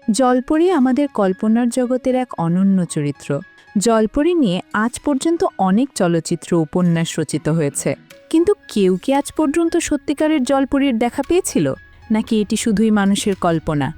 জলপরি আমাদের কল্পনার জগতের এক অনন্য চরিত্র। জলপরি নিয়ে আজ পর্যন্ত অনেক চলচ্চিত্র উপন্যাস রচিত হয়েছে, কিন্তু কেউ কি আজ পর্যন্ত সত্যিকারের জলপরীর দেখা পেয়েছিল, নাকি এটি শুধুই মানুষের কল্পনা?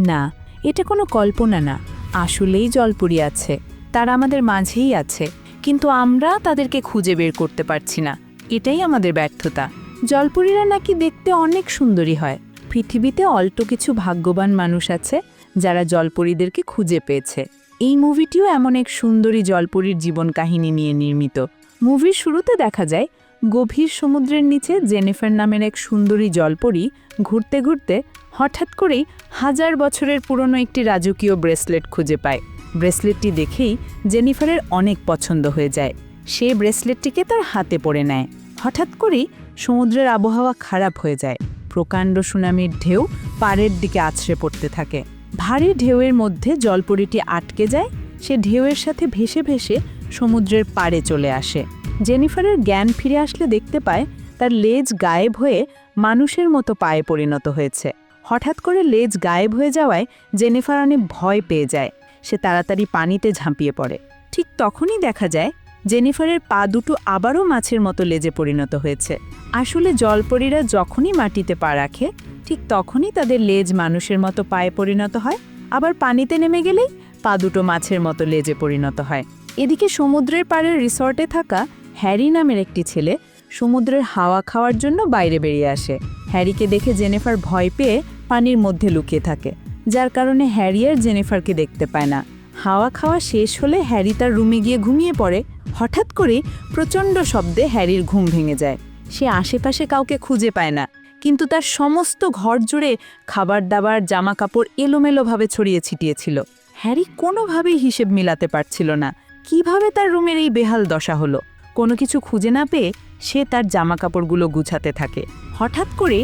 না, এটা কোনো কল্পনা না, আসলেই জলপরি আছে, তারা আমাদের মাঝেই আছে, কিন্তু আমরা তাদেরকে খুঁজে বের করতে পারছি না। এটাই আমাদের ব্যর্থতা। জলপরীরা নাকি দেখতে অনেক সুন্দরী হয়। পৃথিবীতে অল্প কিছু ভাগ্যবান মানুষ আছে যারা জলপরীদেরকে খুঁজে পেয়েছে। এই মুভিটিও এমন এক সুন্দরী জলপরীর জীবন কাহিনী নিয়ে নির্মিত। মুভির শুরুতে দেখা যায় গভীর সমুদ্রের নিচে জেনিফার নামের এক সুন্দরী জলপরী ঘুরতে ঘুরতে হঠাৎ করেই 1000 বছরের পুরনো একটি রাজকীয় ব্রেসলেট খুঁজে পায়। ব্রেসলেটটি দেখেই জেনিফারের অনেক পছন্দ হয়ে যায়। সে ব্রেসলেটটিকে তার হাতে পরে নেয়। হঠাৎ করেই সমুদ্রের আবহাওয়া খারাপ হয়ে যায়। প্রকাণ্ড সুনামির ঢেউ পাড়ের দিকে আছড়ে পড়তে থাকে। ভারী ঢেউয়ের মধ্যে জলপরীটি আটকে যায়। সে ঢেউয়ের সাথে ভেসে ভেসে সমুদ্রের পাড়ে চলে আসে। জেনিফারের জ্ঞান ফিরে আসলে দেখতে পায় তার লেজ গায়েব হয়ে মানুষের মতো পায়ে পরিণত হয়েছে। হঠাৎ করে লেজ গায়েব হয়ে যাওয়ায় জেনিফার অনেক ভয় পেয়ে যায়। সে তাড়াতাড়ি পানিতে ঝাঁপিয়ে পড়ে। ঠিক তখনই দেখা যায় জেনিফারের পা দুটো আবারও মাছের মতো লেজে পরিণত হয়েছে। আসলে জলপরীরা যখনই মাটিতে পা রাখে, ঠিক তখনই তাদের লেজ মানুষের মতো পায়ে পরিণত হয়, আবার পানিতে নেমে গেলেই পা দুটো মাছের মতো লেজে পরিণত হয়। এদিকে সমুদ্রের পাড়ের রিসর্টে থাকা হ্যারি নামের একটি ছেলে সমুদ্রের হাওয়া খাওয়ার জন্য বাইরে বেরিয়ে আসে। হ্যারিকে দেখে জেনিফার ভয় পেয়ে পানির মধ্যে লুকিয়ে থাকে, যার কারণে হ্যারি আর জেনিফারকে দেখতে পায় না। হাওয়া খাওয়া শেষ হলে হ্যারি তার রুমে গিয়ে ঘুমিয়ে পড়ে। হঠাৎ করে প্রচণ্ড শব্দে হ্যারির ঘুম ভেঙে যায়। সে আশেপাশে কাউকে খুঁজে পায় না, কিন্তু তার সমস্ত ঘর জুড়ে খাবার দাবার জামা কাপড় এলোমেলোভাবে ছড়িয়ে ছিটিয়েছিল। হ্যারি কোনোভাবেই হিসেব মিলাতে পারছিল না কিভাবে তার রুমের এই বেহাল দশা হলো। কোনো কিছু খুঁজে না পেয়ে সে তার জামা কাপড়গুলো গুছাতে থাকে। হঠাৎ করে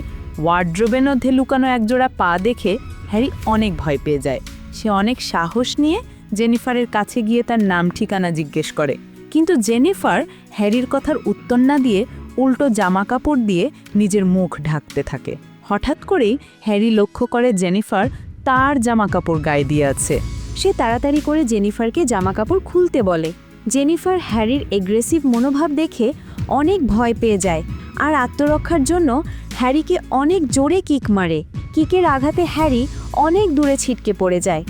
ওয়ার্ড্রোবের মধ্যে লুকানো একজোড়া পা দেখে হ্যারি অনেক ভয় পেয়ে যায়। সে অনেক সাহস নিয়ে জেনিফারের কাছে গিয়ে তার নাম ঠিকানা জিজ্ঞেস করে, কিন্তু জেনিফার হ্যারির কথার উত্তর না দিয়ে উল্টো জামা কাপড় দিয়ে নিজের মুখ ঢাকতে থাকে। হঠাৎ করেই হ্যারি লক্ষ্য করে জেনিফার তার জামা কাপড় গায়ে দিয়ে আছে। সে তাড়াতাড়ি করে জেনিফারকে জামাকাপড় খুলতে বলে। জেনিফার হ্যারির এগ্রেসিভ মনোভাব দেখে অনেক ভয় পেয়ে যায় আর আত্মরক্ষার জন্য হ্যারিকে অনেক জোরে কিক মারে। কিকের আঘাতে হ্যারি অনেক দূরে ছিটকে পড়ে যায়।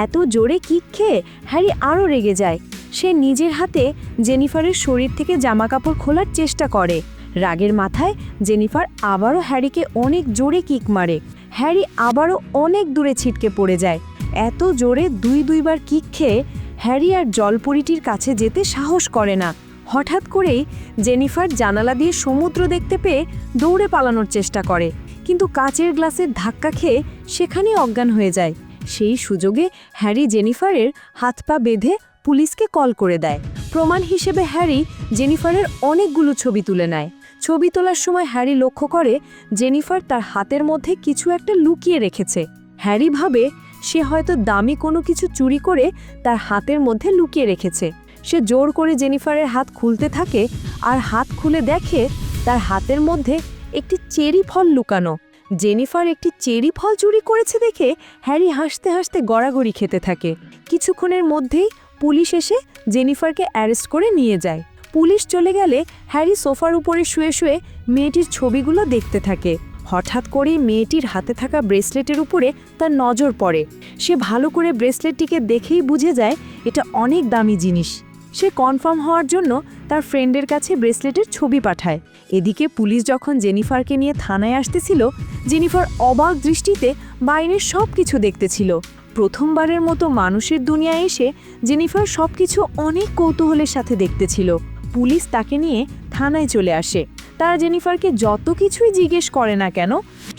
এত জোরে কিক খেয়ে হ্যারি আরও রেগে যায়। সে নিজের হাতে জেনিফারের শরীর থেকে জামাকাপড় খোলার চেষ্টা করে। রাগের মাথায় জেনিফার আবারও হ্যারিকে অনেক জোরে কিক মারে। হ্যারি আবারও অনেক দূরে ছিটকে পড়ে যায়। এত জোরে দুইবার কিক খেয়ে হ্যারি আর জলপরীটির কাছে যেতে সাহস করে না। হঠাৎ করেই জেনিফার জানালা দিয়ে সমুদ্র দেখতে পেয়ে দৌড়ে পালানোর চেষ্টা করে, কিন্তু কাচের গ্লাসের ধাক্কা খেয়ে সেখানেই অজ্ঞান হয়ে যায়। সেই সুযোগে হ্যারি জেনিফারের হাত পা বেঁধে পুলিশকে কল করে দেয়। প্রমাণ হিসেবে হ্যারি জেনিফারের অনেকগুলো ছবি তুলে নেয়। ছবি তোলার সময় হ্যারি লক্ষ্য করে জেনিফার তার হাতের মধ্যে কিছু একটা লুকিয়ে রেখেছে। হ্যারি ভাবে সে হয়তো দামি কোনো কিছু চুরি করে তার হাতের মধ্যে লুকিয়ে রেখেছে। সে জোর করে জেনিফারের হাত খুলতে থাকে আর হাত খুলে দেখে তার হাতের মধ্যে একটি চেরি ফল লুকানো। জেনিফার একটি চেরি ফল চুরি করেছে দেখে হ্যারি হাসতে হাসতে গড়াগড়ি খেতে থাকে। কিছুক্ষণের মধ্যেই পুলিশ এসে জেনিফারকে অ্যারেস্ট করে নিয়ে যায়। পুলিশ চলে গেলে হ্যারি সোফার উপরে শুয়ে শুয়ে মেয়েটির ছবিগুলো দেখতে থাকে। হঠাৎ করে মেয়েটির হাতে থাকা ব্রেসলেটের উপরে তার নজর পড়ে। সে ভালো করে ব্রেসলেটটিকে দেখেই বুঝে যায় এটা অনেক দামি জিনিস। সে কনফার্ম হওয়ার জন্য তার ফ্রেন্ডের কাছে ব্রেসলেটের ছবি পাঠায়। এদিকে পুলিশ যখন জেনিফারকে নিয়ে থানায় আসতেছিল, জেনিফার অবাক দৃষ্টিতে বাইরের সব কিছু দেখতেছিল। প্রথমবারের মতো মানুষের দুনিয়ায় এসে জেনিফার সব কিছু অনেক কৌতূহলের সাথে দেখতেছিল। পুলিশ তাকে নিয়ে থানায় চলে আসে। তারা জেনিফারকে যত কিছুই জিজ্ঞেস করে না কেন,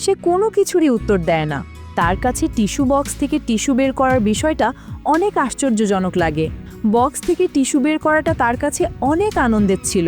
সে কোনো কিছুরই উত্তর দেয় না। তার কাছে টিস্যু বক্স থেকে টিস্যু বের করার বিষয়টা অনেক আশ্চর্যজনক লাগে। বক্স থেকে টিস্যু বের করাটা তার কাছে অনেক আনন্দের ছিল।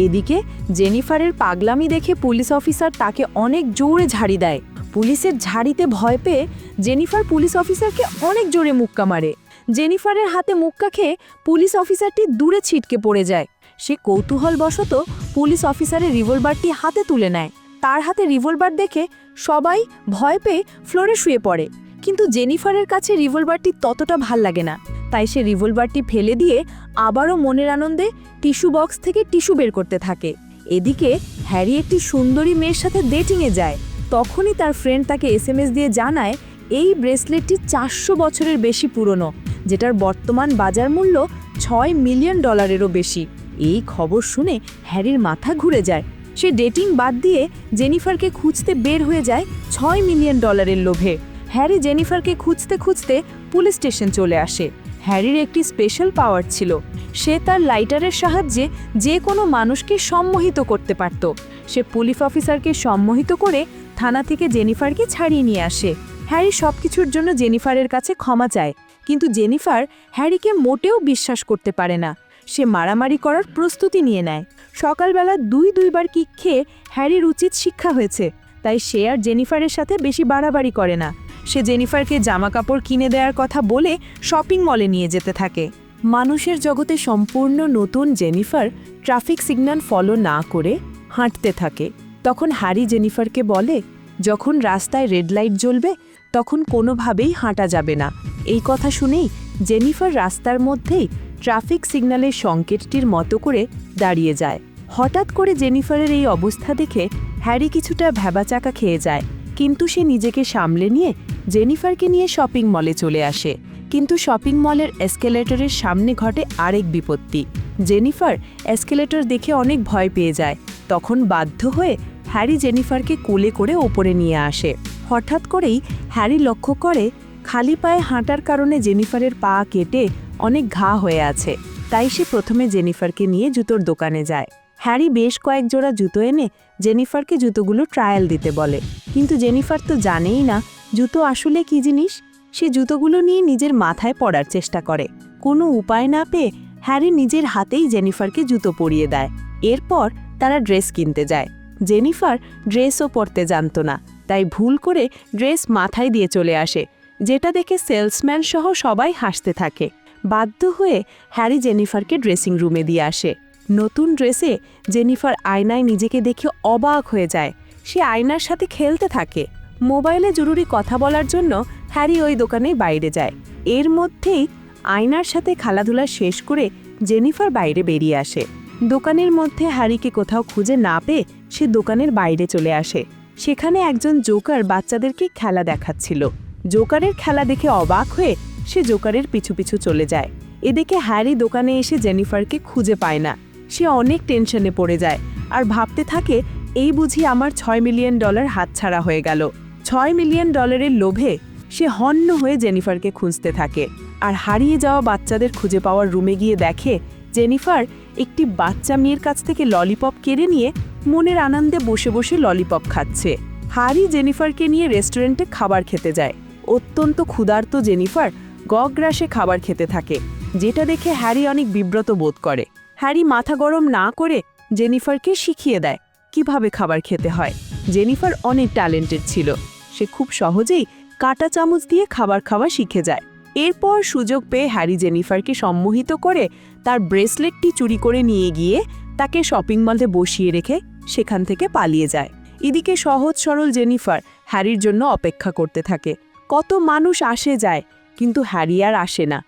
এদিকে জেনিফারের পাগলামি দেখে পুলিশ অফিসার তাকে অনেক জোরে ঝাড়ি দেয়। পুলিশের ঝাড়িতে ভয় পেয়ে জেনিফার পুলিশ অফিসারকে অনেক জোরে মুক্কা মারে। জেনিফারের হাতে মুক্কা খেয়ে পুলিশ অফিসারটি দূরে ছিটকে পড়ে যায়। সে কৌতূহলবশত পুলিশ অফিসারের রিভলভারটি হাতে তুলে নেয়। তার হাতে রিভলভার দেখে সবাই ভয় পেয়ে ফ্লোরে শুয়ে পড়ে, কিন্তু জেনিফারের কাছে রিভলভারটি ততটা ভাল লাগে না, তাই সে রিভলভারটি ফেলে দিয়ে আবারও মনের আনন্দে টিস্যু বক্স থেকে টিস্যু বের করতে থাকে। এদিকে হ্যারি একটি সুন্দরী মেয়ের সাথে ডেটিংয়ে যায়। তখনই তার ফ্রেন্ড তাকে এসএমএস দিয়ে জানায় এই ব্রেসলেটটি 400 বছরের বেশি পুরনো, যেটার বর্তমান বাজার মূল্য $6 মিলিয়ন বেশি। এই খবর শুনে হ্যারির মাথা ঘুরে যায়। সে ডেটিং বাদ দিয়ে জেনিফারকে খুঁজতে বের হয়ে যায় $6 মিলিয়ন লোভে। হ্যারি জেনিফারকে খুঁজতে খুঁজতে পুলিশ স্টেশন চলে আসে। হ্যারির একটি স্পেশাল পাওয়ার ছিল, সে তার লাইটারের সাহায্যে যে কোনো মানুষকে সম্মোহিত করতে পারত। সে পুলিশ অফিসারকে সম্মোহিত করে থানা থেকে জেনিফারকে ছাড়িয়ে নিয়ে আসে। হ্যারি সবকিছুর জন্য জেনিফারের কাছে ক্ষমা চায়, কিন্তু জেনিফার হ্যারিকে মোটেও বিশ্বাস করতে পারে না। সে মারামারি করার প্রস্তুতি নিয়ে নেয়। সকালবেলা দুইবার কিক খেয়ে হ্যারির উচিত শিক্ষা হয়েছে, তাই সে আর জেনিফারের সাথে বেশি বাড়াবাড়ি করে না। সে জেনিফারকে জামাকাপড় কিনে দেওয়ার কথা বলে শপিং মলে নিয়ে যেতে থাকে। মানুষের জগতে সম্পূর্ণ নতুন জেনিফার ট্রাফিক সিগন্যাল ফলো না করে হাঁটতে থাকে। তখন হ্যারি জেনিফারকে বলে, যখন রাস্তায় রেড লাইট জ্বলবে তখন কোনোভাবেই হাঁটা যাবে না। এই কথা শুনেই জেনিফার রাস্তার মধ্যেই ট্রাফিক সিগন্যালের সংকেতটির মতো করে দাঁড়িয়ে যায়। হঠাৎ করে জেনিফারের এই অবস্থা দেখে হ্যারি কিছুটা ভ্যাবাচাকা খেয়ে যায়, কিন্তু সে নিজেকে সামলে নিয়ে জেনিফারকে নিয়ে শপিং মলে চলে আসে। কিন্তু শপিং মলের এসকেলেটরের সামনে ঘটে আরেক বিপত্তি। জেনিফার এসকেলেটর দেখে অনেক ভয় পেয়ে যায়। তখন বাধ্য হয়ে হ্যারি জেনিফারকে কোলে করে ওপরে নিয়ে আসে। হঠাৎ করেই হ্যারি লক্ষ্য করে খালি পায়ে হাঁটার কারণে জেনিফারের পা কেটে অনেক ঘা হয়ে আছে। তাই সে প্রথমে জেনিফারকে নিয়ে জুতোর দোকানে যায়। হ্যারি বেশ কয়েক জোড়া জুতো এনে জেনিফারকে জুতোগুলো ট্রায়াল দিতে বলে, কিন্তু জেনিফার তো জানেই না জুতো আসলে কী জিনিস। সে জুতোগুলো নিয়ে নিজের মাথায় পরার চেষ্টা করে। কোনো উপায় না পেয়ে হ্যারি নিজের হাতেই জেনিফারকে জুতো পরিয়ে দেয়। এরপর তারা ড্রেস কিনতে যায়। জেনিফার ড্রেসও পরতে জানত না, তাই ভুল করে ড্রেস মাথায় দিয়ে চলে আসে, যেটা দেখে সেলসম্যান সহ সবাই হাসতে থাকে। বাধ্য হয়ে হ্যারি জেনিফারকে ড্রেসিং রুমে দিয়ে আসে। নতুন ড্রেসে জেনিফার আয়নায় নিজেকে দেখে অবাক হয়ে যায়। সে আয়নার সাথে খেলতে থাকে। মোবাইলে জরুরি কথা বলার জন্য হ্যারি ওই দোকানে বাইরে যায়। এর মধ্যেই আয়নার সাথে খেলাধুলা শেষ করে জেনিফার বাইরে বেরিয়ে আসে। দোকানের মধ্যে হ্যারিকে কোথাও খুঁজে না পেয়ে সে দোকানের বাইরে চলে আসে। সেখানে একজন জোকার বাচ্চাদেরকে খেলা দেখাচ্ছিল। জোকারের খেলা দেখে অবাক হয়ে সে জোকারের পিছু পিছু চলে যায়। এদিকে হ্যারি দোকানে এসে জেনিফারকে খুঁজে পায় না। সে অনেক টেনশনে পড়ে যায় আর ভাবতে থাকে, এই বুঝি আমার $6 মিলিয়ন হাতছাড়া হয়ে গেল। $6 মিলিয়ন লোভে সে হন্য হয়ে জেনিফারকে খুঁজতে থাকে আর হারিয়ে যাওয়া বাচ্চাদের খুঁজে পাওয়ার রুমে গিয়ে দেখে জেনিফার একটি বাচ্চা মেয়ের কাছ থেকে ললিপপ কেড়ে নিয়ে মনের আনন্দে বসে বসে ললিপপ খাচ্ছে। হ্যারি জেনিফারকে নিয়ে রেস্টুরেন্টে খাবার খেতে যায়। অত্যন্ত ক্ষুধার্ত জেনিফার গগ্রাসে খাবার খেতে থাকে, যেটা দেখে হ্যারি অনেক বিব্রত বোধ করে। হ্যারি মাথা গরম না করে জেনিফারকে শিখিয়ে দেয় কিভাবে খাবার খেতে হয়। জেনিফার অনেক ট্যালেন্টেড ছিল, সে খুব সহজেই কাঁটা চামচ দিয়ে খাবার খাওয়া শিখে যায়। এরপর সুযোগ পেয়ে হ্যারি জেনিফারকে সম্মোহিত করে তার ব্রেসলেটটি চুরি করে নিয়ে গিয়ে তাকে শপিং মলে বসিয়ে রেখে সেখান থেকে পালিয়ে যায়। এদিকে সহজ সরল জেনিফার হ্যারির জন্য অপেক্ষা করতে থাকে। কত মানুষ আসে যায়, কিন্তু হ্যারি আর আসে না।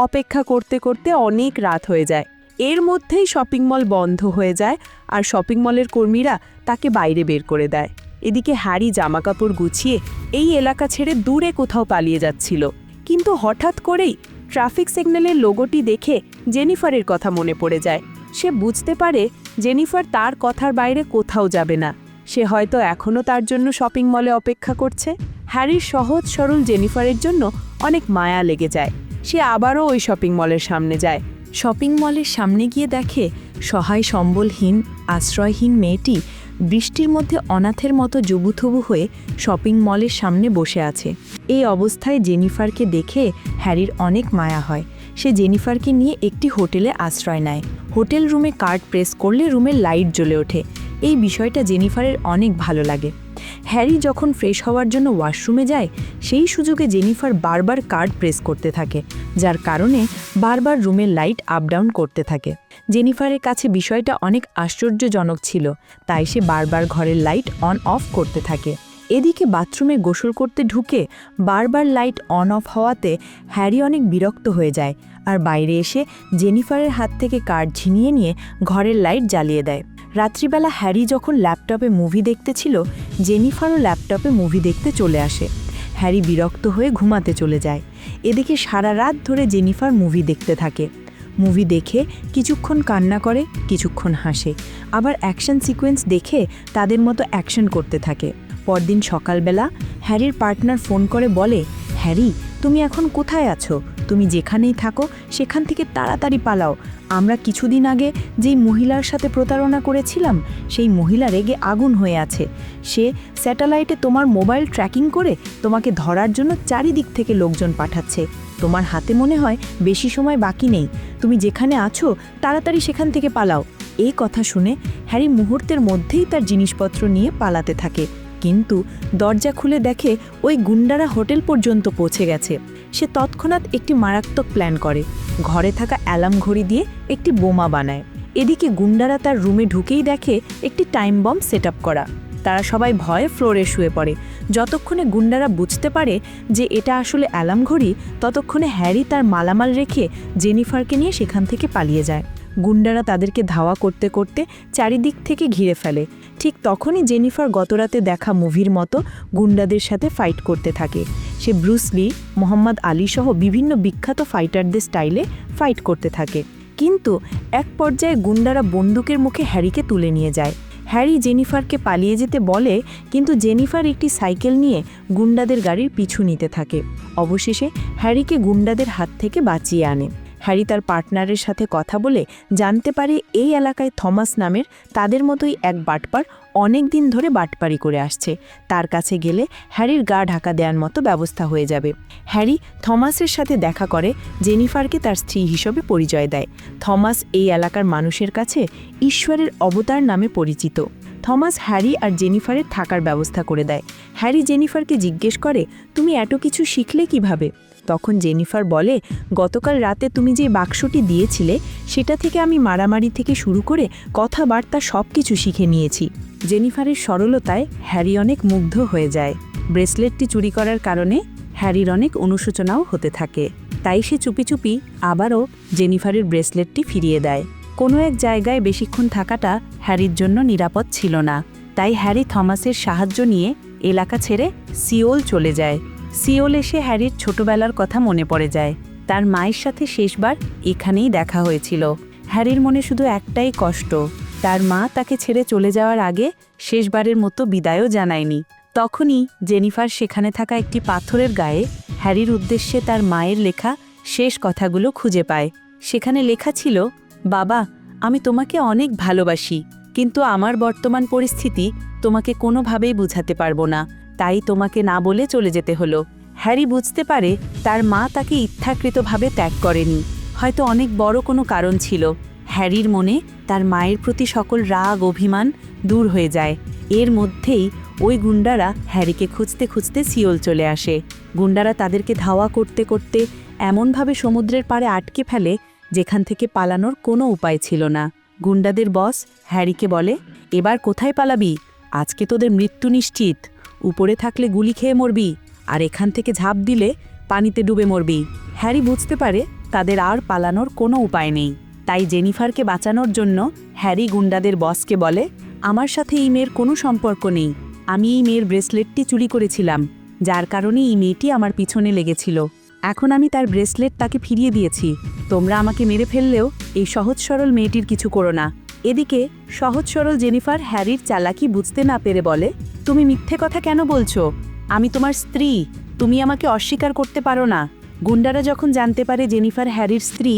অপেক্ষা করতে করতে অনেক রাত হয়ে যায়। এর মধ্যেই শপিং মল বন্ধ হয়ে যায় আর শপিং মলের কর্মীরা তাকে বাইরে বের করে দেয়। এদিকে হ্যারি জামাকাপড় গুছিয়ে এই এলাকা ছেড়ে দূরে কোথাও পালিয়ে যাচ্ছিল, কিন্তু হঠাৎ করেই ট্রাফিক সিগন্যালের লোগোটি দেখে জেনিফারের কথা মনে পড়ে যায়। সে বুঝতে পারে জেনিফার তার কথার বাইরে কোথাও যাবে না। সে হয়তো এখনও তার জন্য শপিং মলে অপেক্ষা করছে। হ্যারির সহজ সরল জেনিফারের জন্য অনেক মায়া লেগে যায়। সে আবারও ওই শপিং মলের সামনে যায়। শপিং মলের সামনে গিয়ে দেখে সহায় সম্বলহীন আশ্রয়হীন মেয়েটি বৃষ্টির মধ্যে অনাথের মতো জবুথবু হয়ে শপিং মলের সামনে বসে আছে। এই অবস্থায় জেনিফারকে দেখে হ্যারির অনেক মায়া হয়। সে জেনিফারকে নিয়ে একটি হোটেলে আশ্রয় নেয়। হোটেল রুমে কার্ড প্রেস করলে রুমের লাইট জ্বলে ওঠে। এই বিষয়টা জেনিফারের অনেক ভালো লাগে। হ্যারি যখন ফ্রেশ হওয়ার জন্য ওয়াশরুমে যায়, সেই সুযোগে জেনিফার বারবার কার্ড প্রেস করতে থাকে, যার কারণে বারবার রুমের লাইট আপ ডাউন করতে থাকে। জেনিফারের কাছে বিষয়টা অনেক আশ্চর্যজনক ছিল, তাই সে বারবার ঘরের লাইট অন অফ করতে থাকে। এদিকে বাথরুমে গোসল করতে ঢুকে বারবার লাইট অন অফ হওয়াতে হ্যারি অনেক বিরক্ত হয়ে যায় আর বাইরে এসে জেনিফারের হাত থেকে কার্ড ছিনিয়ে নিয়ে ঘরের লাইট জ্বালিয়ে দেয়। রাত্রিবেলা হ্যারি যখন ল্যাপটপে মুভি দেখতেছিল, জেনিফারও ল্যাপটপে মুভি দেখতে চলে আসে। হ্যারি বিরক্ত হয়ে ঘুমাতে চলে যায়। এদিকে সারা রাত ধরে জেনিফার মুভি দেখতে থাকে। মুভি দেখে কিছুক্ষণ কান্না করে, কিছুক্ষণ হাসে, আবার অ্যাকশন সিকোয়েন্স দেখে তাদের মতো অ্যাকশন করতে থাকে। পরদিন সকালবেলা হ্যারির পার্টনার ফোন করে বলে, হ্যারি তুমি এখন কোথায় আছো? তুমি যেখানেই থাকো সেখান থেকে তাড়াতাড়ি পালাও। আমরা কিছুদিন আগে যেই মহিলার সাথে প্রতারণা করেছিলাম সেই মহিলা রেগে আগুন হয়ে আছে। সে স্যাটেলাইটে তোমার মোবাইল ট্র্যাকিং করে তোমাকে ধরার জন্য চারিদিক থেকে লোকজন পাঠাচ্ছে। তোমার হাতে মনে হয় বেশি সময় বাকি নেই। তুমি যেখানে আছো তাড়াতাড়ি সেখান থেকে পালাও। এই কথা শুনে হ্যারি মুহূর্তের মধ্যেই তার জিনিসপত্র নিয়ে পালাতে থাকে, কিন্তু দরজা খুলে দেখে ওই গুন্ডারা হোটেল পর্যন্ত পৌঁছে গেছে। সে তৎক্ষণাৎ একটি মারাত্মক প্ল্যান করে, ঘরে থাকা অ্যালার্ম ঘড়ি দিয়ে একটি বোমা বানায়। এদিকে গুন্ডারা তার রুমে ঢুকেই দেখে একটি টাইম বম্ব সেট আপ করা। তারা সবাই ভয়ে ফ্লোরে শুয়ে পড়ে। যতক্ষণে গুন্ডারা বুঝতে পারে যে এটা আসলে অ্যালার্ম ঘড়ি, ততক্ষণে হ্যারি তার মালামাল রেখে জেনিফারকে নিয়ে সেখান থেকে পালিয়ে যায়। গুন্ডারা তাদেরকে ধাওয়া করতে করতে চারিদিক থেকে ঘিরে ফেলে। ঠিক তখনই জেনিফার গতরাতে দেখা মুভির মতো গুন্ডাদের সাথে ফাইট করতে থাকে। সে ব্রুস লি, মোহাম্মদ আলী সহ বিভিন্ন বিখ্যাত ফাইটারদের স্টাইলে ফাইট করতে থাকে। কিন্তু এক পর্যায়ে গুন্ডারা বন্দুকের মুখে হ্যারিকে তুলে নিয়ে যায়। হ্যারি জেনিফারকে পালিয়ে যেতে বলে, কিন্তু জেনিফার একটি সাইকেল নিয়ে গুন্ডাদের গাড়ির পিছু নিতে থাকে। অবশেষে হ্যারিকে গুন্ডাদের হাত থেকে বাঁচিয়ে আনে। হ্যারি তার পার্টনারের সাথে কথা বলে জানতে পারে এই এলাকায় থমাস নামের তাদের মতোই এক বাটপার অনেক দিন ধরে বাটপারি করে আসছে। তার কাছে গেলে হ্যারির গা ঢাকা দেওয়ার মতো ব্যবস্থা হয়ে যাবে। হ্যারি থমাসের সাথে দেখা করে জেনিফারকে তার স্ত্রী হিসেবে পরিচয় দেয়। থমাস এই এলাকার মানুষের কাছে ঈশ্বরের অবতার নামে পরিচিত। থমাস হ্যারি আর জেনিফারের থাকার ব্যবস্থা করে দেয়। হ্যারি জেনিফারকে জিজ্ঞেস করে, তুমি এত কিছু শিখলে কিভাবে? তখন জেনিফার বলে, গতকাল রাতে তুমি যে বাক্সটি দিয়েছিলে সেটা থেকে আমি মারামারি থেকে শুরু করে কথাবার্তা সব কিছু শিখে নিয়েছি। জেনিফারের সরলতায় হ্যারি অনেক মুগ্ধ হয়ে যায়। ব্রেসলেটটি চুরি করার কারণে হ্যারির অনেক অনুশোচনাও হতে থাকে। তাই সে চুপি চুপি আবারও জেনিফারের ব্রেসলেটটি ফিরিয়ে দেয়। কোনো এক জায়গায় বেশিক্ষণ থাকাটা হ্যারির জন্য নিরাপদ ছিল না। তাই হ্যারি থমাসের সাহায্য নিয়ে এলাকা ছেড়ে সিওল চলে যায়। সিওল এসে হ্যারির ছোটবেলার কথা মনে পড়ে যায়। তার মায়ের সাথে শেষবার এখানেই দেখা হয়েছিল। হ্যারির মনে শুধু একটাই কষ্ট, তার মা তাকে ছেড়ে চলে যাওয়ার আগে শেষবারের মতো বিদায়ও জানায়নি। তখনই জেনিফার সেখানে থাকা একটি পাথরের গায়ে হ্যারির উদ্দেশ্যে তার মায়ের লেখা শেষ কথাগুলো খুঁজে পায়। সেখানে লেখা ছিল, বাবা, আমি তোমাকে অনেক ভালোবাসি, কিন্তু আমার বর্তমান পরিস্থিতি তোমাকে কোনোভাবেই বুঝাতে পারবো না, তাই তোমাকে না বলে চলে যেতে হলো। হ্যারি বুঝতে পারে তার মা তাকে ইচ্ছাকৃতভাবে ত্যাগ করেনি, হয়তো অনেক বড় কোনো কারণ ছিল। হ্যারির মনে তার মায়ের প্রতি সকল রাগ অভিমান দূর হয়ে যায়। এর মধ্যেই ওই গুন্ডারা হ্যারিকে খুঁজতে খুঁজতে সিওল চলে আসে। গুন্ডারা তাদেরকে ধাওয়া করতে করতে এমনভাবে সমুদ্রের পাড়ে আটকে ফেলে যেখান থেকে পালানোর কোনো উপায় ছিল না। গুন্ডাদের বস হ্যারিকে বলে, এবার কোথায় পালাবি? আজকে তোদের মৃত্যু নিশ্চিত। উপরে থাকলে গুলি খেয়ে মরবি, আর এখান থেকে ঝাঁপ দিলে পানিতে ডুবে মরবি। হ্যারি বুঝতে পারে তাদের আর পালানোর কোনো উপায় নেই। তাই জেনিফারকে বাঁচানোর জন্য হ্যারি গুন্ডাদের বসকে বলে, আমার সাথে এই মেয়ের কোনো সম্পর্ক নেই। আমি এই মেয়ের ব্রেসলেটটি চুরি করেছিলাম, যার কারণে এই মেয়েটি আমার পিছনে লেগেছিল। এখন আমি তার ব্রেসলেট তাকে ফিরিয়ে দিয়েছি। তোমরা আমাকে মেরে ফেললেও এই সহজ সরল মেয়েটির কিছু করো না। এদিকে সহজ সরল জেনিফার হ্যারির চালাকি বুঝতে না পেরে বলে, তুমি মিথ্যে কথা কেন বলছো? আমি তোমার স্ত্রী, তুমি আমাকে অস্বীকার করতে পারো না। গুন্ডারা যখন জানতে পারে জেনিফার হ্যারির স্ত্রী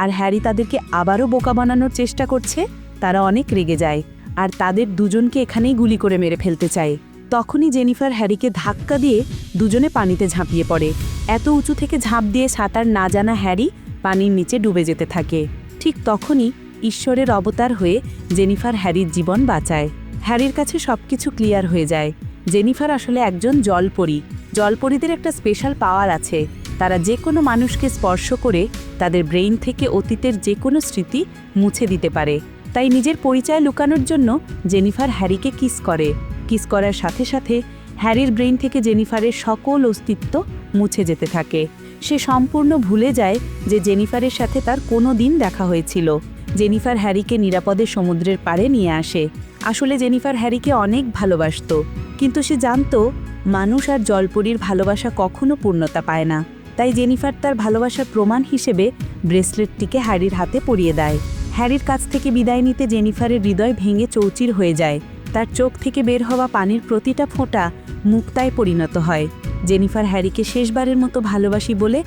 আর হ্যারি তাদেরকে আবারও বোকা বানানোর চেষ্টা করছে, তারা অনেক রেগে যায় আর তাদের দুজনকে এখানেই গুলি করে মেরে ফেলতে চায়। তখনই জেনিফার হ্যারিকে ধাক্কা দিয়ে দুজনে পানিতে ঝাঁপিয়ে পড়ে। এত উঁচু থেকে ঝাঁপ দিয়ে সাঁতার না জানা হ্যারি পানির নিচে ডুবে যেতে থাকে। ঠিক তখনই ঈশ্বরের অবতার হয়ে জেনিফার হ্যারির জীবন বাঁচায়। হ্যারির কাছে সবকিছু ক্লিয়ার হয়ে যায়। জেনিফার আসলে একজন জলপরী। জলপরীদের একটা স্পেশাল পাওয়ার আছে, তারা যে কোনো মানুষকে স্পর্শ করে তাদের ব্রেইন থেকে অতীতের যে কোনো স্মৃতি মুছে দিতে পারে। তাই নিজের পরিচয় লুকানোর জন্য জেনিফার হ্যারিকে কিস করে। কিস করার সাথে সাথে হ্যারির ব্রেইন থেকে জেনিফারের সকল অস্তিত্ব মুছে যেতে থাকে। সে সম্পূর্ণ ভুলে যায় যে জেনিফারের সাথে তার কোনো দিন দেখা হয়েছিল। জেনিফার হ্যারিকে নিরাপদে সমুদ্রের পাড়ে নিয়ে আসে। আসলে জেনিফার হ্যারিকে অনেক ভালোবাসতো, কিন্তু সে জানতো মানুষ আর জলপরীর ভালোবাসা কখনো পূর্ণতা পায় না। তাই জেনিফার তার ভালোবাসার প্রমাণ হিসেবে ব্রেসলেটটিকে হ্যারির হাতে পরিয়ে দেয়। হ্যারির কাছ থেকে বিদায় নিতে জেনিফারের হৃদয় ভেঙে চৌচির হয়ে যায়। তার চোখ থেকে বের হওয়া পানির প্রতিটা ফোঁটা মুক্তায় পরিণত হয়। জেনিফার হ্যারিকে শেষবারের মতো ভালোবাসি বলে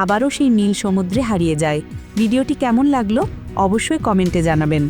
আবারও সেই নীল সমুদ্রে হারিয়ে যায়। ভিডিওটি কেমন লাগলো অবশ্যই কমেন্টে জানাবেন।